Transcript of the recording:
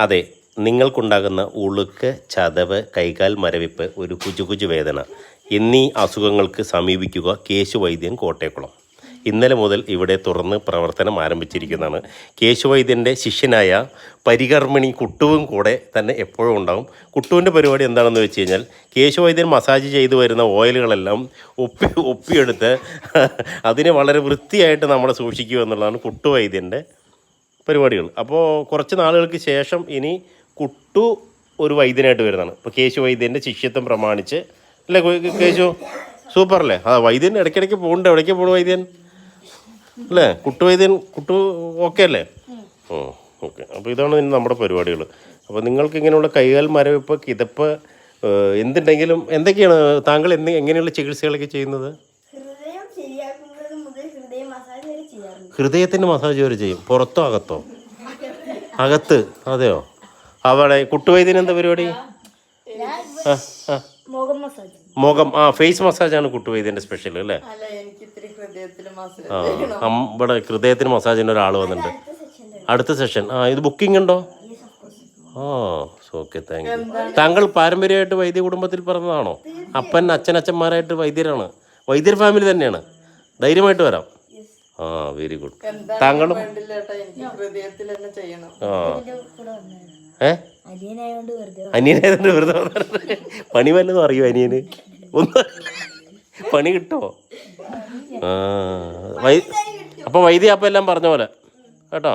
അതെ, നിങ്ങൾക്കുണ്ടാകുന്ന ഉളുക്ക്, ചതവ്, കൈകാൽ മരവിപ്പ്, ഒരു കുജുകുജു വേദന എന്നീ അസുഖങ്ങൾക്ക് സമീപിക്കുക കേശുവൈദ്യൻ കോട്ടയക്കുളം. ഇന്നലെ മുതൽ ഇവിടെ തുറന്ന് പ്രവർത്തനം ആരംഭിച്ചിരിക്കുന്നതാണ്. കേശുവൈദ്യൻ്റെ ശിഷ്യനായ പരികർമ്മിണി കുട്ടുവും കൂടെ തന്നെ എപ്പോഴും ഉണ്ടാകും. കുട്ടുവിൻ്റെ പരിപാടി എന്താണെന്ന് വെച്ച് കഴിഞ്ഞാൽ, കേശുവൈദ്യൻ മസാജ് ചെയ്തു വരുന്ന ഓയിലുകളെല്ലാം ഒപ്പിയെടുത്ത് അതിനെ വളരെ വൃത്തിയായിട്ട് നമ്മൾ സൂക്ഷിക്കുക എന്നുള്ളതാണ് കുട്ടുവൈദ്യൻ്റെ പരിപാടികൾ. അപ്പോൾ കുറച്ച് നാളുകൾക്ക് ശേഷം ഇനി കുട്ടു ഒരു വൈദ്യനായിട്ട് വരുന്നതാണ്. ഇപ്പോൾ കേശുവൈദ്യൻ്റെ ശിഷ്യത്വം പ്രമാണിച്ച് അല്ലേ കേശു? സൂപ്പർ അല്ലേ? ആ വൈദ്യൻ ഇടയ്ക്കിടയ്ക്ക് പോകുന്നുണ്ട്. എവിടേക്ക് പോകണം വൈദ്യൻ അല്ലേ? കുട്ടുവൈദ്യൻ കുട്ടു ഓക്കെ അല്ലേ? ഓക്കെ. അപ്പോൾ ഇതാണ് നമ്മുടെ പരിപാടികൾ. അപ്പോൾ നിങ്ങൾക്ക് ഇങ്ങനെയുള്ള കൈകാൽ മരവിപ്പ്, കിതപ്പ്, എന്തുണ്ടെങ്കിലും എന്തൊക്കെയാണ് താങ്കൾ എങ്ങനെയുള്ള ചികിത്സകളൊക്കെ ചെയ്യുന്നത്? ഹൃദയത്തിൻ്റെ മസാജ് വരെ ചെയ്യും. പുറത്തോ അകത്തോ? അകത്ത്. അതെയോ? അവിടെ കുട്ടുവൈദ്യന് എന്താ പരിപാടി? മുഖം, ഫേസ് മസാജാണ് കുട്ടുവൈദ്യൻ്റെ സ്പെഷ്യൽ അല്ലേ? ഇവിടെ ഹൃദയത്തിന് മസാജിന് ഒരാൾ വന്നിട്ടുണ്ട്. അടുത്ത സെഷൻ. ഇത് ബുക്കിംഗ് ഉണ്ടോ? Okay, thank you. താങ്കൾ പാരമ്പര്യമായിട്ട് വൈദ്യ കുടുംബത്തിൽ പറഞ്ഞതാണോ? അച്ഛന്മാരായിട്ട് വൈദ്യരാണ്. വൈദ്യർ ഫാമിലി തന്നെയാണ്. ധൈര്യമായിട്ട് വരാം. Very good. താങ്കളും അനിയനായതുകൊണ്ട് വെറുതെ പണി വല്ലതും അറിയോ അനിയന്? ഒന്ന് പണി കിട്ടുമോ? അപ്പോൾ വൈദ്യ അപ്പം എല്ലാം പറഞ്ഞ പോലെ കേട്ടോ.